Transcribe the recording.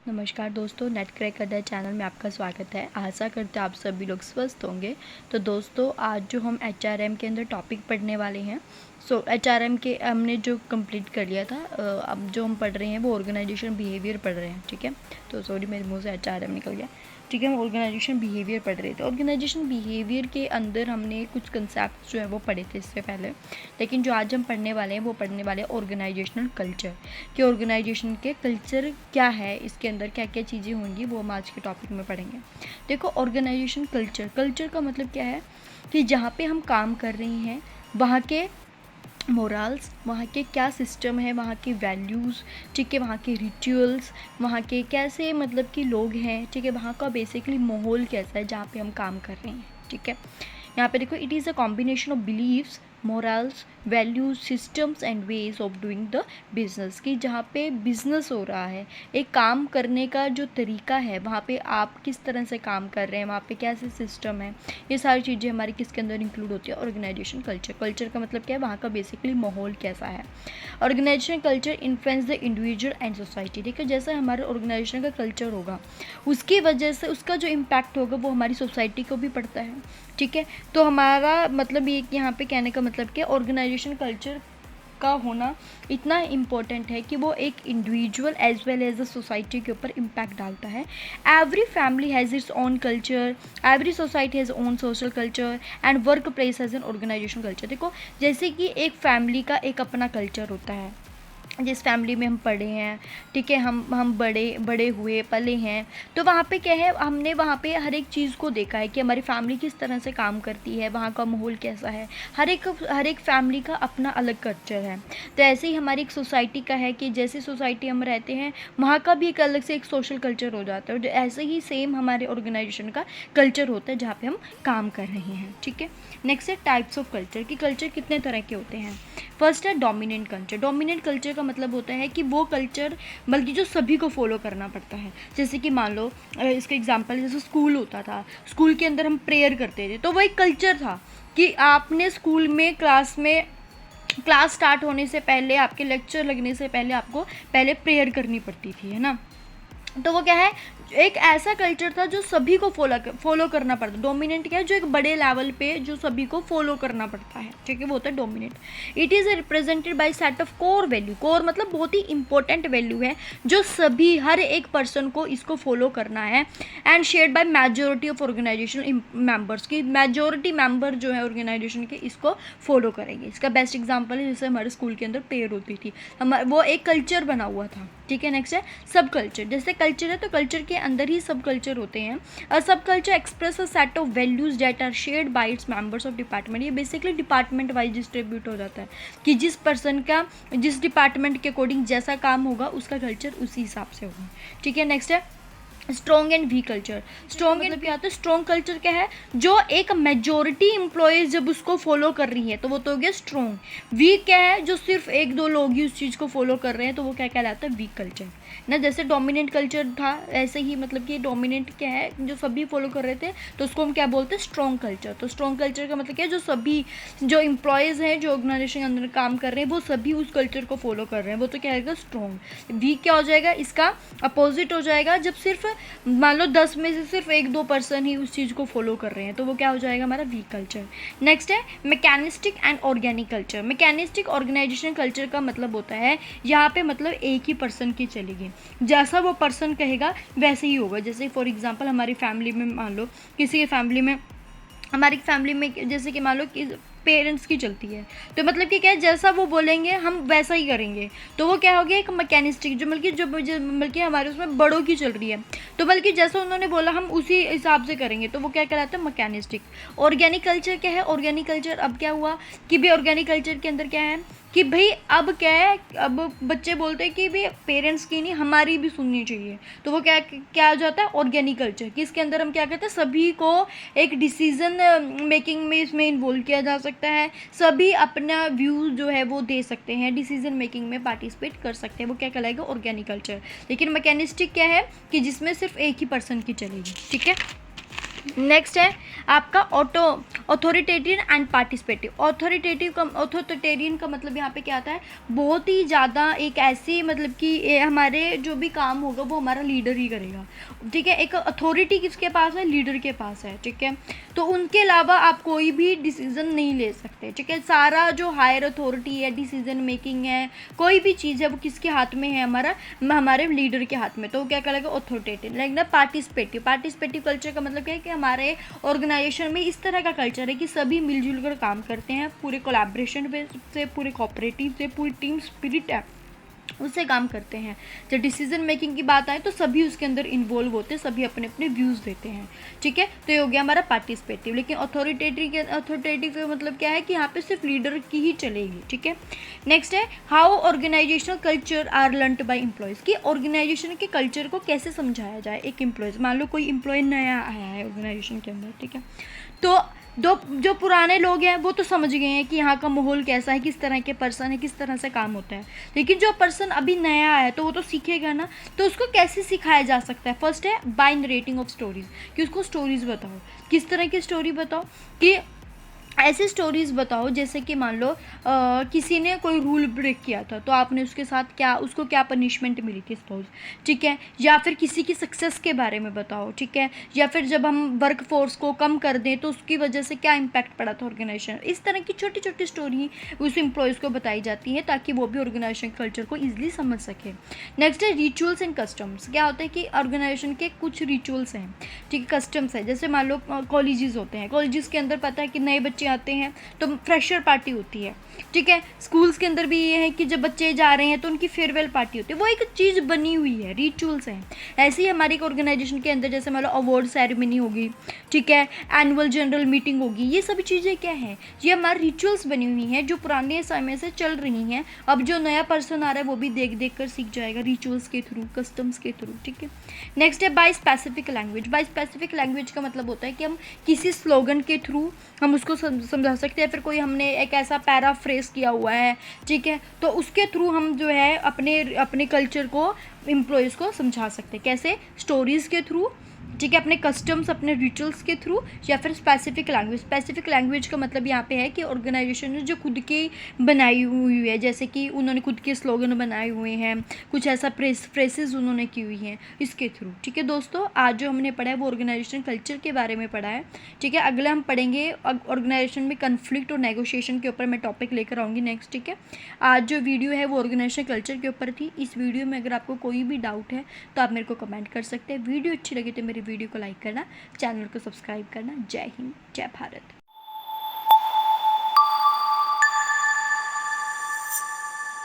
नमस्कार दोस्तों, net crack अड्डा चैनल में आपका स्वागत है। आशा करते हैं आप सभी लोग स्वस्थ होंगे। तो दोस्तों, आज जो हम एचआरएम के अंदर टॉपिक पढ़ने वाले हैं, एचआरएम के हमने जो कंप्लीट कर लिया था। अब जो हम पढ़ रहे हैं वो ऑर्गेनाइजेशन बिहेवियर पढ़ रहे हैं। ठीक है, तो सॉरी मेरे मुंह से एचआरएम निकल गया। ठीक है, हम ऑर्गेनाइजेशन बिहेवियर पढ़ रहे थे। ऑर्गेनाइजेशन बिहेवियर के अंदर हमने कुछ कंसेप्ट जो है वो पढ़े थे इससे पहले, लेकिन जो आज हम पढ़ने वाले हैं वो पढ़ने वाले हैं ऑर्गेनाइजेशनल कल्चर कि ऑर्गेनाइजेशन के कल्चर क्या है, इसके अंदर क्या क्या चीज़ें होंगी, वो हम आज के टॉपिक में पढ़ेंगे। देखो, ऑर्गेनाइजेशन कल्चर का मतलब क्या है कि जहाँ पे हम काम कर रहे हैं वहाँ के मोरल्स, वहाँ के क्या सिस्टम है, वहाँ के वैल्यूज़, ठीक है, वहाँ के रिचुअल्स, वहाँ के कैसे मतलब कि लोग हैं, ठीक है, वहाँ का बेसिकली माहौल कैसा है जहाँ पे हम काम कर रहे हैं। ठीक है, यहाँ पे देखो, it is a combination of beliefs, morals, values, systems and ways of doing the business. कि जहाँ पे बिजनेस हो रहा है, एक काम करने का जो तरीका है, वहाँ पे आप किस तरह से काम कर रहे हैं, वहाँ पे कैसे सिस्टम है, ये सारी चीज़ें हमारी किसके अंदर इंक्लूड होती है, ऑर्गेनाइजेशन कल्चर का मतलब क्या है, वहाँ का बेसिकली माहौल कैसा है। Organisation culture influence the individual and society. देखिए, जैसे हमारे ऑर्गेनाइजेशन का कल्चर होगा, उसकी वजह से उसका जो इम्पैक्ट होगा वो हमारी सोसाइटी को भी पड़ता है। ठीक है, तो हमारा मतलब ये यहाँ पे कहने का मतलब कि ऑर्गेनाइजेशन कल्चर का होना इतना इम्पोर्टेंट है कि वो एक individual as well as a society के ऊपर इम्पैक्ट डालता है। Every family has its own culture, every society has own social culture and workplace has an organisation culture. देखो, जैसे कि एक फैमिली का एक अपना कल्चर होता है, जिस फैमिली में हम पढ़े हैं, ठीक है, हम बड़े हुए पले हैं, तो वहाँ पे क्या है, हमने वहाँ पे हर एक चीज़ को देखा है कि हमारी फैमिली किस तरह से काम करती है, वहाँ का माहौल कैसा है। हर एक फैमिली का अपना अलग कल्चर है। तो ऐसे ही हमारी एक सोसाइटी का है कि जैसी सोसाइटी हम रहते हैं वहाँ का भी एक अलग से एक सोशल कल्चर हो जाता है, और ऐसे ही सेम हमारे ऑर्गेनाइजेशन का कल्चर होता है जहाँ पे हम काम कर रहे हैं। ठीक है, नेक्स्ट है टाइप्स ऑफ कल्चर कि कल्चर कितने तरह के होते हैं। फर्स्ट है डोमिनेंट कल्चर। डोमिनेंट कल्चर का मतलब होता है कि वो कल्चर बल्कि जो सभी को फॉलो करना पड़ता है। जैसे कि मान लो, इसका एग्जांपल जैसे स्कूल होता था, स्कूल के अंदर हम प्रेयर करते थे, तो वो एक कल्चर था कि आपने स्कूल में क्लास स्टार्ट होने से पहले, आपके लेक्चर लगने से पहले आपको पहले प्रेयर करनी पड़ती थी, है ना। तो वो क्या है, एक ऐसा कल्चर था जो सभी को फॉलो करना पड़ता। डोमिनेंट क्या है, जो एक बड़े लेवल पे जो सभी को फॉलो करना पड़ता है, ठीक है, वो होता है dominant. It is represented by set of core value. Core मतलब बहुत ही इंपॉर्टेंट वैल्यू है जो सभी हर एक पर्सन को इसको फॉलो करना है, and shared by majority of organisation members. की मेजोरिटी मेंबर जो है ऑर्गेनाइजेशन के इसको फॉलो करेंगे। इसका बेस्ट एग्जाम्पल है जैसे हमारे स्कूल के अंदर प्रेयर होती थी, वो एक कल्चर बना हुआ था। ठीक है, नेक्स्ट है सब कल्चर। जैसे कल्चर है तो कल्चर के अंदर ही सब कल्चर होते हैं। और सब culture express a set of values that are shared by its members of department. ये बेसिकली डिपार्टमेंट वाइज डिस्ट्रीब्यूट हो जाता है कि जिस पर्सन का जिस डिपार्टमेंट के अकॉर्डिंग जैसा काम होगा उसका कल्चर उसी हिसाब से होगा। ठीक है, नेक्स्ट है strong and weak culture. Strong and क्या आता है, स्ट्रॉन्ग कल्चर क्या है, जो एक मेजोरिटी एम्प्लॉयज़ जब उसको फॉलो कर रही है तो वो तो हो गया स्ट्रॉन्ग। वीक क्या है, जो सिर्फ एक दो लोग ही उस चीज़ को फॉलो कर रहे हैं, तो वो क्या कहलाता है, वीक कल्चर ना। जैसे डोमिनेंट कल्चर था, ऐसे ही मतलब कि डोमिनेंट क्या है, जो सभी फॉलो कर रहे थे, तो उसको हम क्या बोलते हैं, स्ट्रॉन्ग कल्चर। तो स्ट्रॉन्ग कल्चर का मतलब क्या है, जो सभी जो एम्प्लॉयज़ हैं जो ऑर्गेनाइजेशन के अंदर काम कर रहे हैं वो सभी उस कल्चर को फॉलो कर रहे हैं, वो तो क्या आएगा, स्ट्रॉन्ग। वीक क्या हो जाएगा, इसका अपोजिट हो जाएगा, जब सिर्फ मान लो 10 में से सिर्फ एक दो पर्सन ही उस चीज़ को फॉलो कर रहे हैं, तो वो क्या हो जाएगा, हमारा वीक कल्चर। नेक्स्ट है mechanistic and organic culture. Mechanistic organisation culture का मतलब होता है यहाँ पे मतलब एक ही पर्सन की चलेगी, जैसा वो पर्सन कहेगा वैसे ही होगा। जैसे फॉर एग्जांपल हमारी फैमिली में मान लो, किसी की फैमिली में, हमारी फैमिली में जैसे कि मान लो कि पेरेंट्स की चलती है, तो मतलब कि क्या है, जैसा वो बोलेंगे हम वैसा ही करेंगे, तो वो क्या हो गया, एक मैकेनिस्टिक। जो बल्कि हमारे उसमें बड़ों की चल रही है, तो बल्कि जैसा उन्होंने बोला हम उसी हिसाब से करेंगे, तो वो क्या कहलाता है, मैकेनिस्टिक। ऑर्गेनिक कल्चर क्या है, ऑर्गेनिक कल्चर अब क्या हुआ कि भाई ऑर्गेनिक कल्चर के अंदर क्या है कि भाई अब क्या है, अब बच्चे बोलते हैं कि भाई पेरेंट्स की नहीं हमारी भी सुननी चाहिए, तो वो क्या क्या हो जाता है, ऑर्गेनिक कल्चर, कि इसके अंदर हम क्या कहते हैं, सभी को एक डिसीजन मेकिंग में इसमें इन्वॉल्व किया जा सकता है, सभी अपना व्यू जो है वो दे सकते हैं, डिसीजन मेकिंग में पार्टिसिपेट कर सकते हैं, वो क्या कहलाएगा, ऑर्गेनिक कल्चर। लेकिन मैकेनिस्टिक क्या है कि जिसमें सिर्फ एक ही पर्सन की चलेगी। ठीक है, नेक्स्ट है आपका ऑथोरिटेरियन एंड पार्टिसिपेटिव। ऑथोरिटेरियन का मतलब यहाँ पे क्या आता है, बहुत ही ज़्यादा एक ऐसी मतलब कि हमारे जो भी काम होगा वो हमारा लीडर ही करेगा, ठीक है। एक अथॉरिटी किसके पास है, लीडर के पास है, ठीक है। तो उनके अलावा आप कोई भी डिसीजन नहीं ले सकते, ठीक है। सारा जो हायर अथॉरिटी है, डिसीजन मेकिंग है, कोई भी चीज़ है वो किसके हाथ में है, हमारे लीडर के हाथ में। तो वो क्या कहलाएगा, ऑथोरिटेटिव। लाइक ना पार्टिसिपेटिव कल्चर का मतलब क्या है कि हमारे ऑर्गेनाइजेशन में इस तरह का कल्चर है कि सभी मिलजुल कर काम करते हैं, पूरे कोलैबोरेशन से, पूरे कोऑपरेटिव से, पूरी टीम स्पिरिट है उससे काम करते हैं। जब डिसीजन मेकिंग की बात आए तो सभी उसके अंदर इन्वॉल्व होते हैं, सभी अपने अपने व्यूज़ देते हैं, ठीक है। तो ये हो गया हमारा पार्टिसिपेटिव। लेकिन अथॉरिटेटिव का मतलब क्या है कि यहाँ पे सिर्फ लीडर की ही चलेगी, ठीक है। नेक्स्ट है how organisational culture are learned by employees, कि ऑर्गेनाइजेशन के कल्चर को कैसे समझाया जाए एक एम्प्लॉयज़। मान लो कोई एम्प्लॉय नया आया है ऑर्गेनाइजेशन के अंदर, ठीक है। तो जो पुराने लोग हैं वो तो समझ गए हैं कि यहाँ का माहौल कैसा है, किस तरह के पर्सन है, किस तरह से काम होता है। लेकिन जो पर्सन अभी नया है तो वो तो सीखेगा ना, तो उसको कैसे सिखाया जा सकता है। फर्स्ट है बाय नरेटिंग ऑफ स्टोरीज, कि उसको स्टोरीज बताओ, किस तरह की स्टोरी बताओ, कि ऐसी स्टोरीज़ बताओ जैसे कि मान लो किसी ने कोई रूल ब्रेक किया था तो आपने उसके साथ उसको क्या पनिशमेंट मिली थी सपोज, ठीक है। या फिर किसी की सक्सेस के बारे में बताओ, ठीक है। या फिर जब हम वर्क फोर्स को कम कर दें तो उसकी वजह से क्या इम्पैक्ट पड़ा था ऑर्गेनाइजेशन। इस तरह की छोटी छोटी स्टोरी उस एम्प्लॉयज़ को बताई जाती है ताकि वो भी ऑर्गेनाइजेशन कल्चर को ईजिली समझ सके। नेक्स्ट है रिचुअल्स एंड कस्टम्स। क्या होता है कि ऑर्गेनाइजेशन के कुछ रिचुअल्स हैं, ठीक है, कस्टम्स है। जैसे मान लो कॉलेजेस होते हैं, कॉलेजेस के अंदर पता है कि नए बच्चे आते हैं तो फ्रेशर पार्टी होती है, ठीक है। स्कूल्स के अंदर भी ये है कि जब बच्चे जा रहे हैं तो उनकी फेयरवेल पार्टी होती है। वो एक चीज़ बनी हुई है, रिचुअल्स हैं। ऐसे ही हमारी ऑर्गेनाइजेशन के अंदर जैसे मान लो अवार्ड सेरेमनी होगी, ठीक है, एनुअल जनरल मीटिंग होगी, ये सभी चीज़ें क्या हैं, ये हमारी रिचुअल्स बनी हुई हैं जो पुराने समय से चल रही हैं। अब जो नया पर्सन आ रहा है वो भी देख देख कर सीख जाएगा रिचुअल्स के थ्रू, कस्टम्स के थ्रू, ठीक है। नेक्स्ट है by specific language. By specific language का मतलब होता है कि हम किसी स्लोगन के थ्रू हम उसको समझा सकते हैं। फिर कोई हमने एक ऐसा पैराफ्रेज किया हुआ है, ठीक है, तो उसके थ्रू हम जो है अपने कल्चर को एम्प्लॉयज़ को समझा सकते हैं। कैसे, स्टोरीज़ के थ्रू, ठीक है, अपने कस्टम्स, अपने रिचुअल्स के थ्रू, या फिर स्पेसिफिक लैंग्वेज। स्पेसिफिक लैंग्वेज का मतलब यहाँ पे है कि ऑर्गेनाइजेशन ने जो खुद की बनाई हुई है, जैसे कि उन्होंने खुद के स्लोगन बनाए हुए हैं, कुछ ऐसा फ्रेसेस उन्होंने की हुई हैं इसके थ्रू, ठीक है। दोस्तों आज जो हमने पढ़ा है वो ऑर्गेनाइजेशन कल्चर के बारे में पढ़ा है, ठीक है। अगले हम पढ़ेंगे ऑर्गेनाइजेशन में कन्फ्लिक्ट और नेगोशिएशन के ऊपर मैं टॉपिक लेकर आऊँगी नेक्स्ट, ठीक है। आज जो वीडियो है वो ऑर्गेनाइजेशन कल्चर के ऊपर थी। इस वीडियो में अगर आपको कोई भी डाउट है तो आप मेरे को कमेंट कर सकते हैं। वीडियो अच्छी लगी तो मेरी वीडियो को लाइक करना, चैनल को सब्सक्राइब करना। जय हिंद, जय भारत।